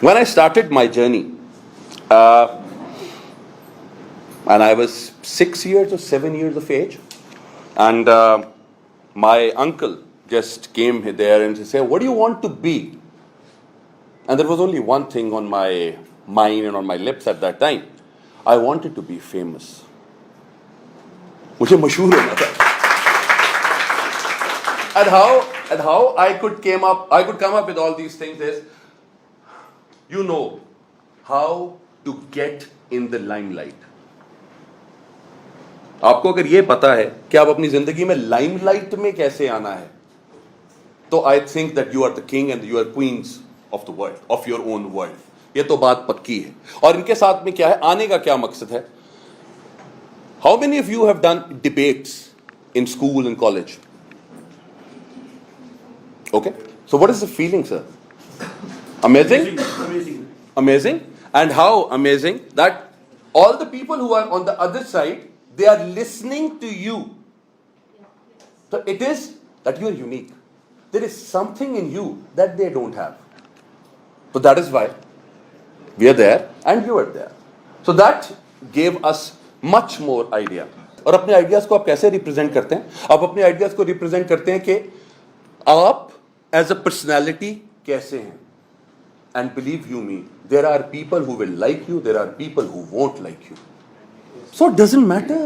When I started my journey, and I was 6 years or 7 years of age, and my uncle just came there and he said, "What do you want to be?" And there was only one thing on my mind and on my lips at that time. I wanted to be famous. مجھے مشہور ہونا تھا. And how I could come up with all these things is, you know how to get in the limelight. آپ کو اگر یہ پتا ہے کہ آپ اپنی زندگی میں لائم لائٹ میں کیسے آنا ہے, تو I think that you are the king and you are queens of the world, of your own world. یہ تو بات پکی ہے. اور ان کے ساتھ میں کیا ہے, آنے کا کیا مقصد ہے. How many of you have done debates in school and college? Okay, so what is the feeling sir? Amazing? Amazing. And how amazing that all the people who are on the other side, they are listening to you. So it is that you are unique. There is something in you that they don't have. So that is why we are there and you are there. So that gave us much more idea. اور اپنے ideas کو آپ کیسے represent کرتے ہیں؟ آپ اپنے ideas کو ریپرزینٹ کرتے ہیں کہ آپ ایز اے پرسنالٹی کیسے ہیں. And believe you me, there are people who will like you, there are people who won't like you. So it doesn't matter.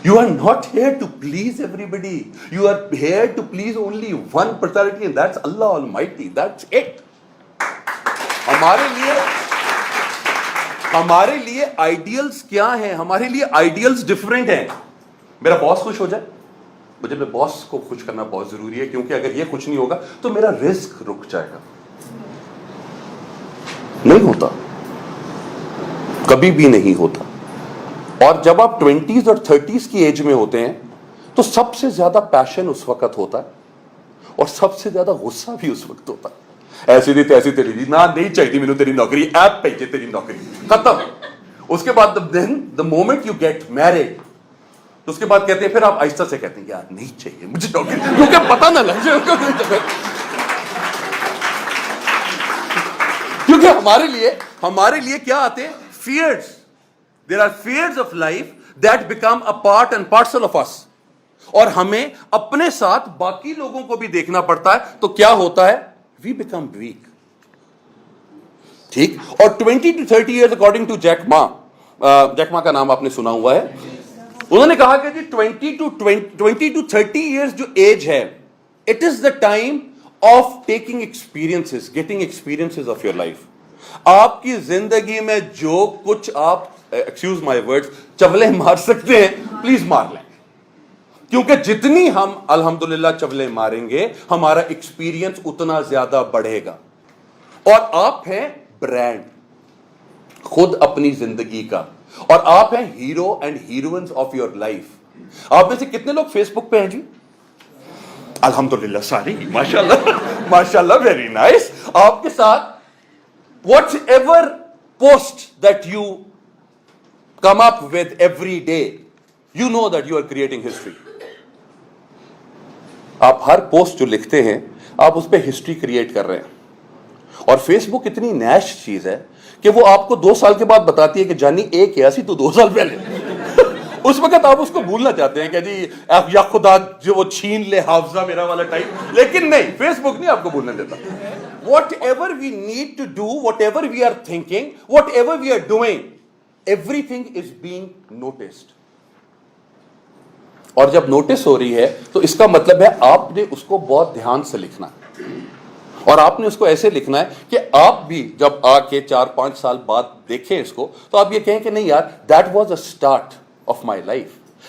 You are not here to please everybody. You are here to please only one personality, and that's Allah Almighty. That's it. ہمارے لیے ideals کیا ہیں؟ ہمارے لیے ideals different ہیں. میرا باس خوش ہو جائے, مجھے اپنے باس کو خوش کرنا بہت ضروری ہے, کیونکہ اگر یہ خوش نہیں ہوگا تو میرا رزق رک جائے گا. نہیں ہوتا, کبھی بھی نہیں ہوتا. اور جب آپ 20s اور 30s کی ایج میں ہوتے ہیں تو سب سے زیادہ پیشن اس وقت ہوتا ہے اور سب سے زیادہ غصہ بھی اس وقت ہوتا ہے. ایسی تھی تیسی تیری جی نہ, نہیں چاہیے مجھے تیری نوکری, ایپ پہ تیری نوکری ختم. اس کے بعد the moment you get married, تو اس کے بعد کہتے ہیں, پھر آپ آہستہ سے کہتے ہیں یار نہیں چاہیے مجھے نوکری, کیونکہ پتہ نہ لگ جائے. کیونکہ ہمارے لیے کیا آتے ہیں؟ fears. There are fears of life that become a part and parcel of us. اور ہمیں اپنے ساتھ باقی لوگوں کو بھی دیکھنا پڑتا ہے, تو کیا ہوتا ہے؟ We become weak. ٹھیک. اور 20 to 30 years according to Jack Ma کا نام آپ نے سنا ہوا ہے. انہوں نے کہا کہ جی 20 to 30 years جو ایج ہے, it is the time of taking experiences, getting experiences of your life. آپ کی زندگی میں جو کچھ آپ, excuse my words, چولے مار سکتے ہیں پلیز مار لیں, کیونکہ جتنی ہم الحمدللہ چولے ماریں گے ہمارا ایکسپیرینس اتنا زیادہ بڑھے گا. اور آپ ہیں برانڈ خود اپنی زندگی کا, اور آپ ہیں hero and heroines of your life. آپ میں سے کتنے لوگ فیس بک پہ ہیں جی؟ الحمدللہ ساری, ماشاءاللہ ویری نائس. آپ کے ساتھ whatever post that you come up with every day, you know that you are creating history. آپ ہر پوسٹ جو لکھتے ہیں آپ اس پہ ہسٹری کریٹ کر رہے ہیں. اور فیس بک اتنی نیش چیز ہے کہ وہ آپ کو 2 سال کے بعد بتاتی ہے کہ جانی ایک ایسی تو 2 سال پہلے. اس وقت آپ اس کو بھولنا چاہتے ہیں کہ جی یا خدا جو وہ چھین لے حافظہ میرا والا ٹائپ, لیکن نہیں, فیس بک نہیں آپ کو بھولنے دیتا. Whatever we need to do, whatever we are thinking, whatever we are doing, everything is being noticed. اور جب نوٹس ہو رہی ہے تو اس کا مطلب ہے آپ نے اس کو بہت دھیان سے لکھنا ہے, اور آپ نے اس کو ایسے لکھنا ہے کہ آپ بھی جب آ کے 4-5 سال بعد دیکھیں اس کو تو آپ یہ کہیں کہ نہیں یار, that was a start of my life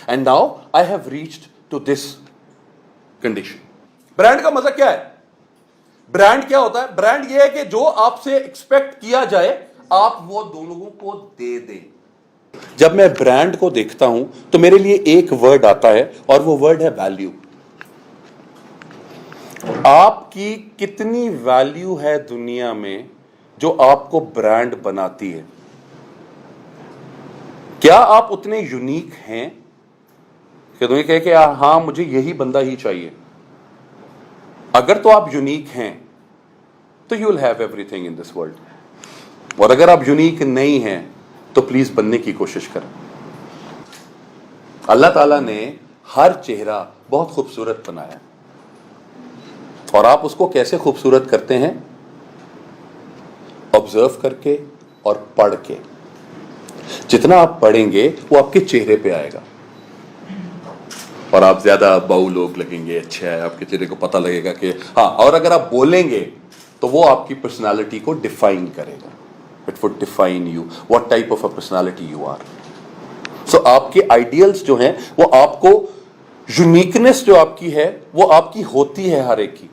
and now I have reached to this condition. Brand کا مزہ کیا ہے؟ برانڈ کیا ہوتا ہے؟ برانڈ یہ ہے کہ جو آپ سے ایکسپیکٹ کیا جائے آپ وہ دو لوگوں کو دے دیں. جب میں برانڈ کو دیکھتا ہوں تو میرے لیے ایک ورڈ آتا ہے, اور وہ ورڈ ہے ویلیو. آپ کی کتنی ویلیو ہے دنیا میں جو آپ کو برانڈ بناتی ہے؟ کیا آپ اتنے یونیک ہیں کہ تمہیں کہے کہ ہاں مجھے یہی بندہ ہی چاہیے؟ اگر تو آپ یونیک ہیں तो you will have everything in this world. और अगर आप यूनिक नहीं हैं तो प्लीज बनने की कोशिश करें। अल्लाह ताला ने हर चेहरा बहुत खूबसूरत बनाया, और आप उसको कैसे खूबसूरत करते हैं? ऑब्जर्व करके और पढ़ के। जितना आप पढ़ेंगे वो आपके चेहरे पे आएगा, और आप ज्यादा बाऊ लोग लगेंगे, अच्छा है, आपके चेहरे को पता लगेगा कि हाँ। और अगर आप बोलेंगे तो वो आपकी पर्सनालिटी को डिफाइन करेगा। It would define you, what type of a personality you are. So आपके आइडियल्स जो हैं वो आपको, यूनिकनेस जो आपकी है वो आपकी होती है हर एक की।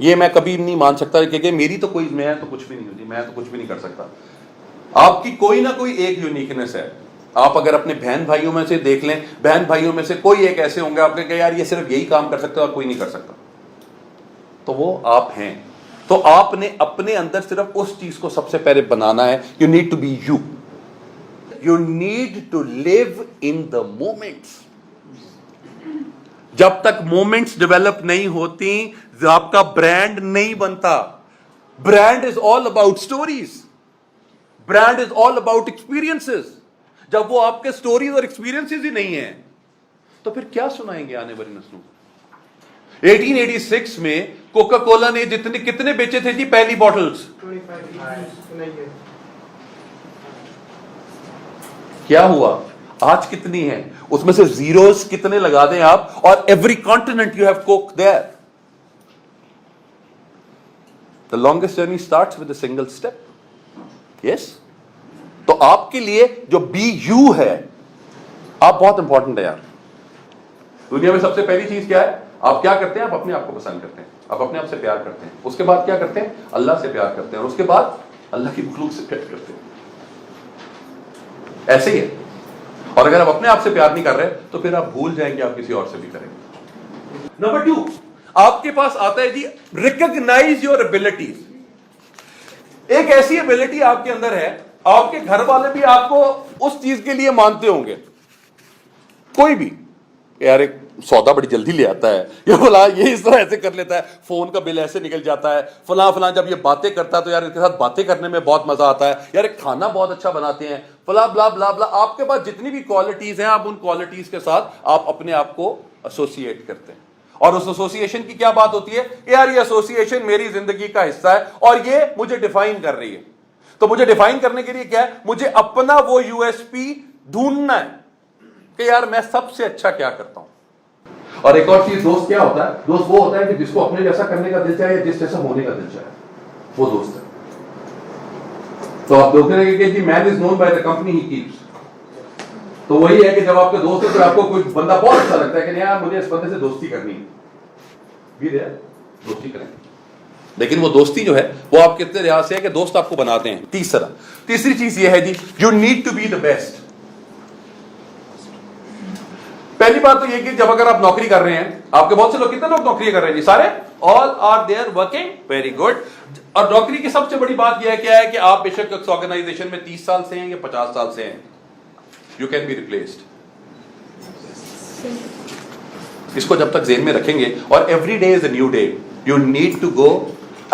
ये मैं कभी नहीं मान सकता कि मेरी तो कोई, मैं तो कुछ भी नहीं होती, मैं तो कुछ भी नहीं कर सकता। आपकी कोई ना कोई एक यूनिकनेस है। आप अगर अपने बहन भाइयों में से देख लें, बहन भाइयों में से कोई एक ऐसे होंगे आपके कि यार ये सिर्फ यही काम कर सकता है और कोई नहीं कर सकता, तो वो आप हैं। तो आपने अपने अंदर सिर्फ उस चीज को सबसे पहले बनाना है। You need to be you, you need to live in the moments. जब तक मोमेंट्स डेवलप नहीं होती आपका ब्रांड नहीं बनता। Brand is all about stories, brand is all about experiences. जब वो आपके स्टोरीज और एक्सपीरियंसेस ही नहीं है तो फिर क्या सुनाएंगे आने वाली नस्लों को? 1886 में कोका कोला ने कितने बेचे थे जी पहली बॉटल्स? 25। क्या हुआ? आज कितनी है? उसमें से जीरोस कितने लगा दें आप, और every continent you have Coke there. The longest journey starts with a single step. Yes, तो आपके लिए जो बी यू है, आप बहुत इंपॉर्टेंट है यार। दुनिया में सबसे पहली चीज क्या है? आप क्या करते हैं? आप अपने आप को पसंद करते हैं, आप अपने आप से प्यार करते हैं। उसके बाद क्या करते हैं? अल्लाह से प्यार करते हैं, और उसके बाद अल्लाह की मखलूक से प्यार करते हैं। ऐसे ही है। और अगर आप अपने आप से प्यार नहीं कर रहे तो फिर आप भूल जाएंगे आप किसी और से भी करेंगे। नंबर 2, आपके पास आता है जी रिकॉग्नाइज योर एबिलिटीज। एक ऐसी एबिलिटी आपके अंदर है, आपके घर वाले भी आपको उस चीज के लिए मानते होंगे। कोई भी यार एक सौदा बड़ी जल्दी ले आता है, ये बोला ये इस तरह ऐसे कर लेता है, फोन का बिल ऐसे निकल जाता है, फलां फलां जब ये बातें करता है तो यार इसके साथ बातें करने में बहुत मजा आता है, यार एक खाना बहुत अच्छा बनाते हैं, फला ब्ला ब्ला ब्ला। आपके पास जितनी भी क्वालिटीज हैं, आप उन क्वालिटीज के साथ आप अपने आप को एसोसिएट करते हैं। और उस एसोसिएशन की क्या बात होती है? यार ये एसोसिएशन मेरी जिंदगी का हिस्सा है और ये मुझे डिफाइन कर रही है। तो मुझे डिफाइन करने के लिए क्या है? मुझे अपना वो यूएसपी ढूंढना है कि यार मैं सबसे अच्छा क्या करता हूं। और एक और चीज, दोस्त क्या होता है? दोस्त वो होता है कि जिसको अपने जैसा करने का दिल चाहे या जिस जैसा होने का दिल चाहे, वो दोस्त है। तो आप देखते हैं कि जी man is known by the company he keeps. तो वही है कि जब आपके दोस्त है तो आपको कोई बंदा बहुत अच्छा लगता है कि यार मुझे इस बंदे से दोस्ती करनी है, भी दे दोस्ती करें। लेकिन वो दोस्ती जो है वो आप कितने लिहाज से है कि दोस्त आपको बनाते हैं। तीसरी चीज ये है जी, you need to be the best. पहली बात तो ये कि जब अगर आप नौकरी कर रहे हैं, आपके बहुत से लोग, कितने लोग नौकरी कर रहे हैं जी? सारे, all are there working, very good. और नौकरी की सबसे बड़ी बात यह है क्या है कि आप बेशक उस ऑर्गेनाइजेशन में 30 साल से हैं या 50 साल से हैं, यू कैन बी रिप्लेस्ड। इसको जब तक जेहन में रखेंगे, और every day is a new day, you need to go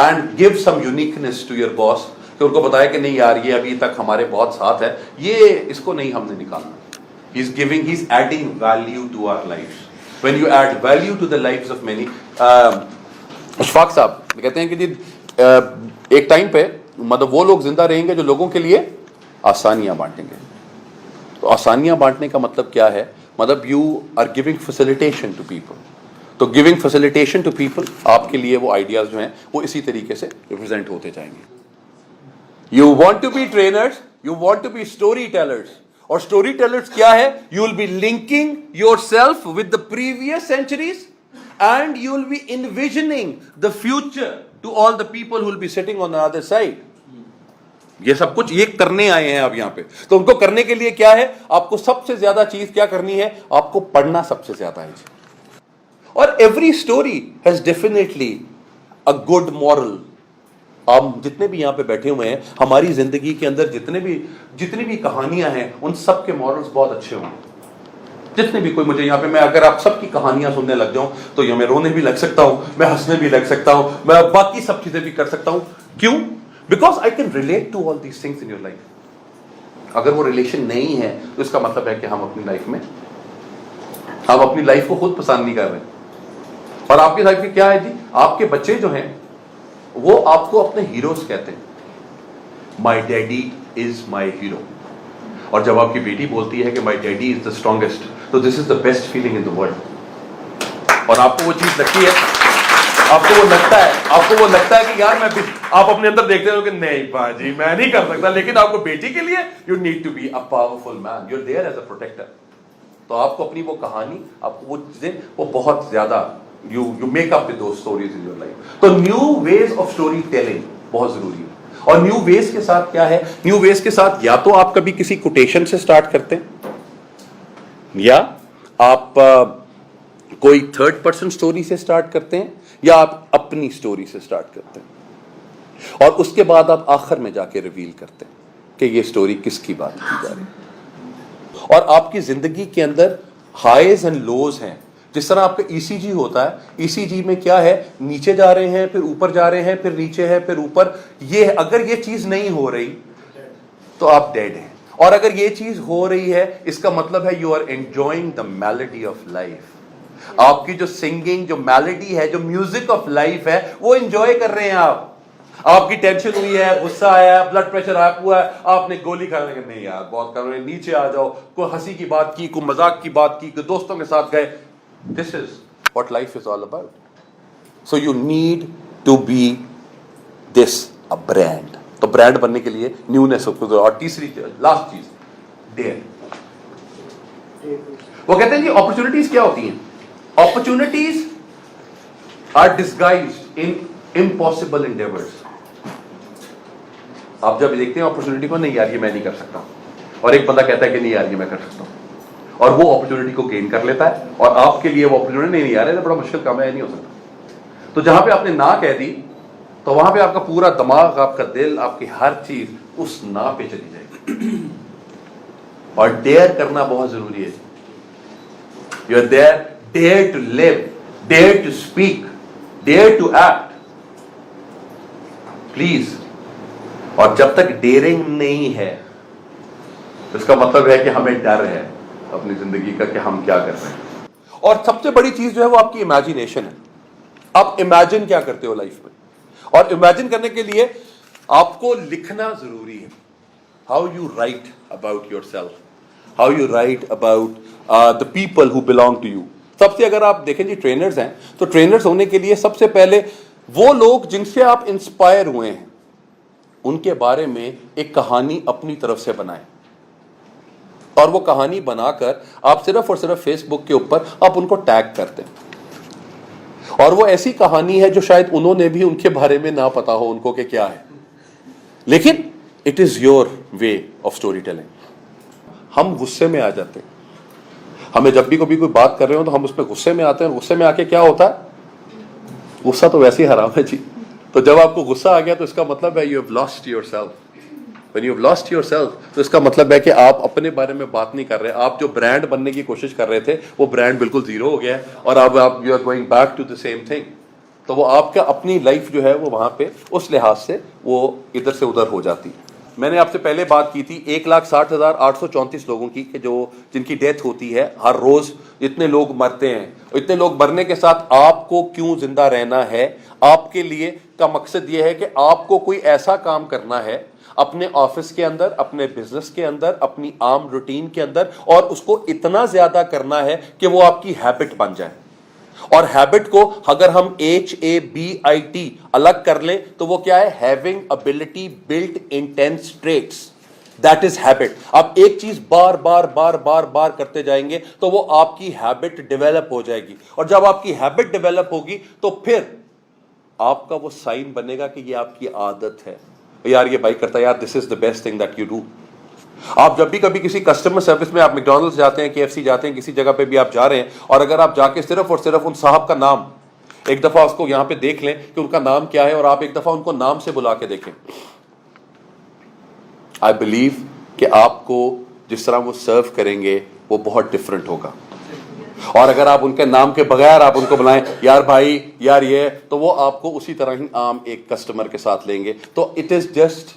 and give some uniqueness to your boss, कि उनको बताया कि नहीं यार ये अभी तक हमारे बहुत साथ है, ये इसको नहीं हमने निकालना। He's adding value to our lives. When you add value to the lives of many, Ashfaq साहब कहते हैं कि जी एक टाइम पे मतलब वो लोग जिंदा रहेंगे जो लोगों के लिए आसानियां बांटेंगे। तो आसानियां बांटने का मतलब क्या है? मतलब you are giving facilitation to people. तो गिविंग फैसिलिटेशन टू पीपल, आपके लिए वो आइडियाज जो हैं वो इसी तरीके से रिप्रेजेंट होते जाएंगे। You want to be trainers, you want to be story tellers. और स्टोरी टेलर्स क्या है? You will be linking yourself with the previous centuries and you will be envisioning the future to all the people who will be sitting on the other side. ये सब कुछ ये करने आए हैं अब यहां पे। तो उनको करने के लिए क्या है? आपको सबसे ज्यादा चीज क्या करनी है? आपको पढ़ना सबसे ज्यादा है। और every story has definitely a good moral. आप जितने भी यहां पे बैठे हुए हैं, हमारी जिंदगी के अंदर जितनी भी कहानियां हैं, उन सब के मॉरल्स बहुत अच्छे होंगे। जितने भी कोई मुझे यहाँ पे, मैं अगर आप सबकी कहानियां सुनने लग जाऊं तो ये मैं रोने भी लग सकता हूं, मैं हंसने भी लग सकता हूं, मैं बाकी सब चीजें भी कर सकता हूं. क्यों? Because I can relate to all these things in your life. अगर वो रिलेशन नहीं है तो इसका मतलब है कि हम अपनी लाइफ को खुद पसंद नहीं कर रहे. और आपकी लाइफ में क्या है जी, आपके बच्चे जो हैं वो आपको अपने हीरोज कहते हैं. My daddy is my hero. और जब आपकी बेटी बोलती है कि my daddy is the strongest, तो this is the best feeling in the world. और आपको वो चीज लगती है, आपको वो लगता है कि यार मैं भी, आप अपने अंदर देखते हो कि नहीं बाजी मैं नहीं कर सकता, लेकिन आपको बेटी के लिए you need to be a powerful man, you are there as a protector. तो आपको अपनी वो कहानी, आपको वो चीजें, वो बहुत ज्यादा you make up with those stories in your life. तो new ways of story telling बहुत जरूरी है. और न्यू वेज के साथ क्या है, न्यू वेज के साथ या तो आप कभी किसी कोटेशन से स्टार्ट करते हैं, या आप कोई थर्ड पर्सन स्टोरी से स्टार्ट करते हैं, या आप अपनी स्टोरी से स्टार्ट करते हैं, और उसके बाद आप आखिर में जाके रिवील करते हैं कि ये स्टोरी किसकी बात की जा रही है. और आपकी जिंदगी के अंदर हाईज एंड लोज हैं. जिस तरह आपका ईसीजी होता है, ईसीजी में क्या है, नीचे जा रहे हैं, फिर ऊपर जा रहे हैं, फिर नीचे है, फिर ऊपर. ये अगर ये चीज नहीं हो रही तो आप डेड हैं. और अगर ये चीज हो रही है, इसका मतलब है you are enjoying the melody of life. आपकी जो सिंगिंग, जो मेलोडी है, जो म्यूजिक ऑफ लाइफ है, वो एंजॉय कर रहे हैं आप. आपकी टेंशन हुई है, गुस्सा आया, ब्लड प्रेशर आप हुआ है, आपने गोली खा ली, नहीं यार बहुत कर रहे हैं, नीचे आ जाओ. कोई हंसी की बात की, कोई मजाक की बात की, कोई दोस्तों के साथ गए. This is what life is all about. So you need to be this, a brand. तो ब्रांड बनने के लिए न्यूनेस. और तीसरी लास्ट चीज, डेयर. वो कहते हैं जी अपॉर्चुनिटीज क्या होती हैं? Opportunities are disguised in impossible endeavours. आप जब देखते हैं अपॉर्चुनिटी को, नहीं यार ये मैं नहीं कर सकता, और एक बंदा कहता है कि नहीं यार ये मैं कर सकता हूं, और वो अपॉर्चुनिटी को गेन कर लेता है, और आपके लिए वो अपॉर्चुनिटी नहीं यार ये बड़ा मुश्किल काम है, नहीं हो सकता. तो जहां पे आपने ना कह दी, तो वहां पे आपका पूरा दिमाग, आपका दिल, आपकी हर चीज उस ना पे चली जाएगी. और डेयर करना बहुत जरूरी है. You are there, dare to live, dare to speak, dare to act, please. और जब तक डेयरिंग नहीं है, इसका मतलब है कि हमें डर है अपनी जिंदगी का कि हम क्या कर रहे हैं. और सबसे बड़ी चीज जो है वो आपकी इमेजिनेशन है. आप इमेजिन क्या करते हो लाइफ में, और इमेजिन करने के लिए आपको लिखना जरूरी है. How you write about yourself, how you write about the people who belong to you. सबसे, अगर आप देखें जी ट्रेनर्स हैं, तो ट्रेनर्स होने के लिए सबसे पहले वो लोग जिनसे आप इंस्पायर हुए हैं, उनके बारे में एक कहानी अपनी तरफ से बनाएं. और वो कहानी बनाकर आप सिर्फ और सिर्फ फेसबुक के ऊपर आप उनको टैग करते हैं. और वो ऐसी कहानी है जो शायद उन्होंने भी, उनके बारे में ना पता हो उनको कि क्या है, लेकिन it is your way of story telling. हम गुस्से में आ जाते हैं. हमें जब भी कभी कोई बात कर रहे हो तो हम उसमें गुस्से में आते हैं. गुस्से में आके क्या होता है, गुस्सा तो वैसे ही हराम है जी. तो जब आपको गुस्सा आ गया तो इसका मतलब है you have lost yourself. When you have lost yourself, तो इसका मतलब है कि आप अपने बारे में बात नहीं कर रहे. आप जो ब्रांड बनने की कोशिश कर रहे थे, वो ब्रांड बिल्कुल जीरो हो गया है, और अब आप you are going back to the same thing. तो वो आपका अपनी लाइफ जो है वो वहां पे उस लिहाज से वो इधर से उधर हो जाती है. मैंने आपसे पहले बात की थी 1,60,834 लोगों की, कि जो जिनकी डेथ होती है हर रोज. इतने लोग मरते हैं. इतने लोग मरने के साथ आपको क्यों जिंदा रहना है? आपके लिए का मकसद ये है कि आपको कोई ऐसा काम करना है अपने ऑफिस के अंदर, अपने बिजनेस के अंदर, अपनी आम रूटीन के अंदर, और उसको इतना ज्यादा करना है कि वो आपकी हैबिट बन जाए. और हैबिट को अगर हम HABIT अलग कर ले तो वो क्या है? Having ability built intense traits, that is habit. आप एक चीज बार बार बार बार बार करते जाएंगे तो वो आपकी हैबिट डेवलप हो जाएगी. और जब आपकी हैबिट डेवलप होगी तो फिर आपका वो साइन बनेगा कि ये आपकी आदत है. यार ये भाई करता है, यार this is the best thing that you do. आप जब भी कभी किसी कस्टमर सर्विस में, आप मैकडॉनल्ड्स जाते हैं, KFC जाते हैं, किसी जगह पे भी आप जा रहे हैं, और अगर आप जाके सिर्फ और सिर्फ उन साहब का नाम एक दफा उसको यहां पे देख लें कि उनका नाम क्या है, और आप एक दफा उनको नाम से बुला के देखें, आई बिलीव कि आपको جس طرح وہ سرو کریں گے وہ بہت ڈفرینٹ ہوگا. اور اگر آپ ان کے نام کے بغیر آپ ان کو بلائیں یار بھائی یار یہ, تو وہ آپ کو اسی طرح ہی عام ایک کسٹمر کے ساتھ لیں گے. تو اٹ از جسٹ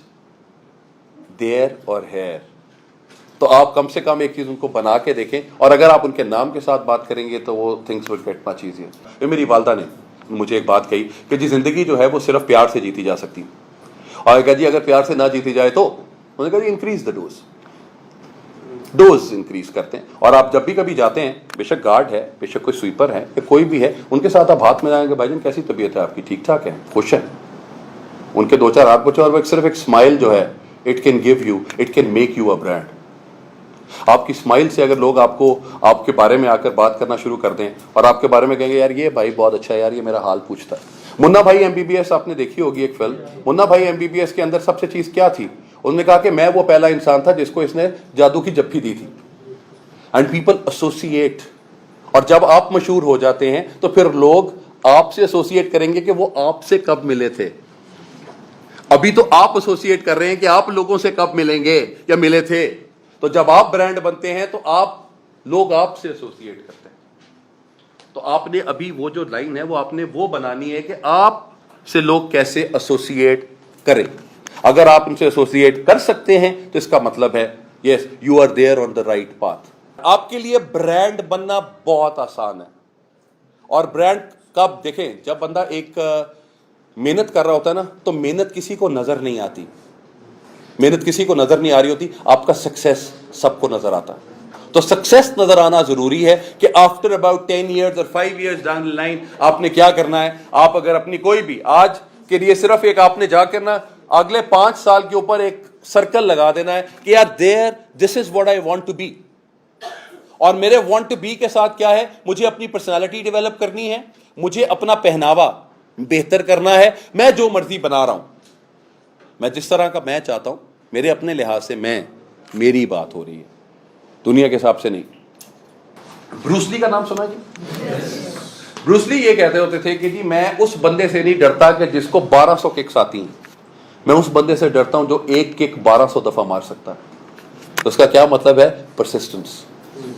دیر اور ہیئر. تو آپ کم سے کم ایک چیز ان کو بنا کے دیکھیں, اور اگر آپ ان کے نام کے ساتھ بات کریں گے تو وہ things will get much easier. میری والدہ نے مجھے ایک بات کہی کہ جی زندگی جو ہے وہ صرف پیار سے جیتی جا سکتی, اور کہا جی اگر پیار سے نہ جیتی جائے تو انہوں نے کہا جی انکریز دا ڈوز انکریز کرتے ہیں. اور آپ جب بھی کبھی جاتے ہیں, بے شک گارڈ ہے, بے شک کوئی سویپر ہے یا کوئی بھی ہے, ان کے ساتھ آپ ہاتھ میں جائیں گے بھائی جان کیسی طبیعت ہے آپ کی, ٹھیک ٹھاک ہے, خوش ہیں, ان کے دو چار ہاتھ پوچھیں, اور صرف ایک اسمائل جو ہے it can give you, it can make you a brand. آپ کی اسمائل سے اگر لوگ آپ کو آپ کے بارے میں آ کر بات کرنا شروع کر دیں اور آپ کے بارے میں کہیں گے یار یہ بھائی بہت اچھا ہے یار, یہ میرا حال پوچھتا ہے. منا بھائی MBBS آپ نے دیکھی ہوگی ایک فلم, منا بھائی MBBS کے اندر سب سے چیز کیا تھی, انہوں نے کہا کہ میں وہ پہلا انسان تھا جس کو اس نے جادو کی جپھی دی تھی. اینڈ پیپل ایسوسیٹ, اور جب آپ مشہور ہو جاتے ہیں تو پھر لوگ آپ سے ایسوسیٹ کریں گے کہ وہ آپ سے کب ملے تھے. ابھی تو آپ ایسوسیٹ کر رہے ہیں کہ آپ لوگوں سے کب ملیں گے یا ملے تھے. تو جب آپ برانڈ بنتے ہیں تو لوگ آپ سے ایسوسیٹ کرتے ہیں. تو آپ نے ابھی وہ جو لائن ہے وہ آپ نے وہ بنانی ہے کہ آپ سے لوگ کیسے ایسوسیٹ کریں. اگر آپ ان سے ایسوسیٹ کر سکتے ہیں تو اس کا مطلب ہے yes you are there on the right path. آپ کے لیے برانڈ بننا بہت آسان ہے. اور برانڈ کب دیکھیں, جب بندہ ایک محنت کر رہا ہوتا ہے نا, تو محنت کسی کو نظر نہیں آتی, محنت کسی کو نظر نہیں آ رہی ہوتی, آپ کا سکسیس سب کو نظر آتا ہے. تو سکسیس نظر آنا ضروری ہے کہ آفٹر اباؤٹ 10 ایئرز اور 5 ایئرز ڈاؤن دی لائن آپ نے کیا کرنا ہے. آپ اگر اپنی کوئی بھی آج کے لیے صرف ایک آپ نے جا کرنا اگلے 5 سال کے اوپر ایک سرکل لگا دینا ہے کہ یار this is what I want to be. اور میرے وانٹ ٹو بی کے ساتھ کیا ہے, مجھے اپنی پرسنالٹی ڈیولپ کرنی ہے, مجھے اپنا پہناوا بہتر کرنا ہے. میں جو مرضی بنا رہا ہوں, میں جس طرح کا میں چاہتا ہوں, میرے اپنے لحاظ سے میری بات ہو رہی ہے, دنیا کے حساب سے نہیں. بروس لی کا نام سنا جی؟ بروس لی یہ کہتے ہوتے تھے کہ جی میں اس بندے سے نہیں ڈرتا کہ جس کو 1200 ککس آتی ہیں, میں اس بندے سے ڈرتا ہوں جو ایک کک 1200 دفعہ مار سکتا ہے. تو اس کا کیا مطلب ہے؟ Persistence.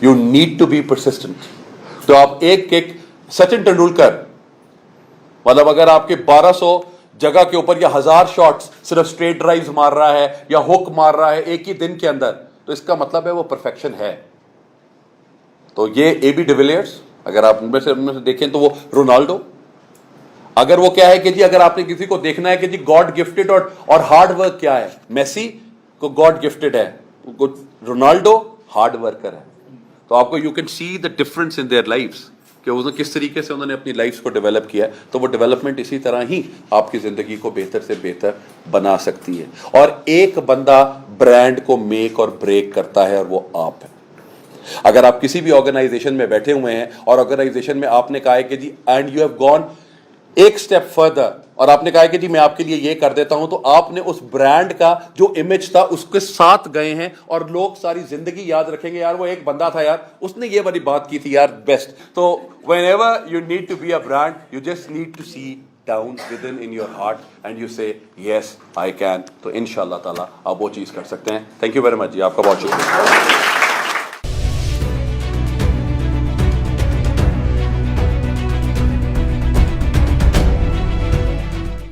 You need to be persistent. تو آپ ایک کک, سچن ٹنڈولکر مطلب اگر آپ کے 1200 جگہ کے اوپر یا 1000 شاٹس صرف اسٹریٹ ڈرائیوز مار رہا ہے یا ہک مار رہا ہے ایک ہی دن کے اندر, تو اس کا مطلب ہے وہ پرفیکشن ہے. تو یہ اے بی ڈیویلیئرز اگر آپ ان میں سے دیکھیں تو وہ رونالڈو, اگر وہ کیا ہے کہ جی اگر آپ نے کسی کو دیکھنا ہے کہ جی گاڈ گفٹڈ اور ہارڈ ورک کیا ہے, میسی کو گاڈ گفٹڈ ہے, رونالڈو ہارڈ ورکر ہے. تو آپ کو you can see the difference in their lifes کہ وہ کس طریقے سے انہوں نے اپنی لائفس کو ڈیولپ کیا ہے. تو وہ ڈیولپمنٹ اسی طرح ہی آپ کی زندگی کو بہتر سے بہتر بنا سکتی ہے. اور ایک بندہ برانڈ کو میک اور بریک کرتا ہے, اور وہ آپ ہے. اگر آپ کسی بھی آرگنائزیشن میں بیٹھے ہوئے ہیں اور آرگنائزیشن میں آپ نے کہا ہے کہ جی اینڈ یو ہیو گون ایک اسٹیپ فردر, اور آپ نے کہا کہ جی میں آپ کے لیے یہ کر دیتا ہوں, تو آپ نے اس برانڈ کا جو امیج تھا اس کے ساتھ گئے ہیں, اور لوگ ساری زندگی یاد رکھیں گے یار وہ ایک بندہ تھا یار اس نے یہ والی بات کی تھی یار بیسٹ. تو whenever you need to be a brand, you just need to see down within in your heart and you say yes I can. تو انشاءاللہ تعالی آپ وہ چیز کر سکتے ہیں. تھینک یو ویری مچ جی, آپ کا بہت شکریہ.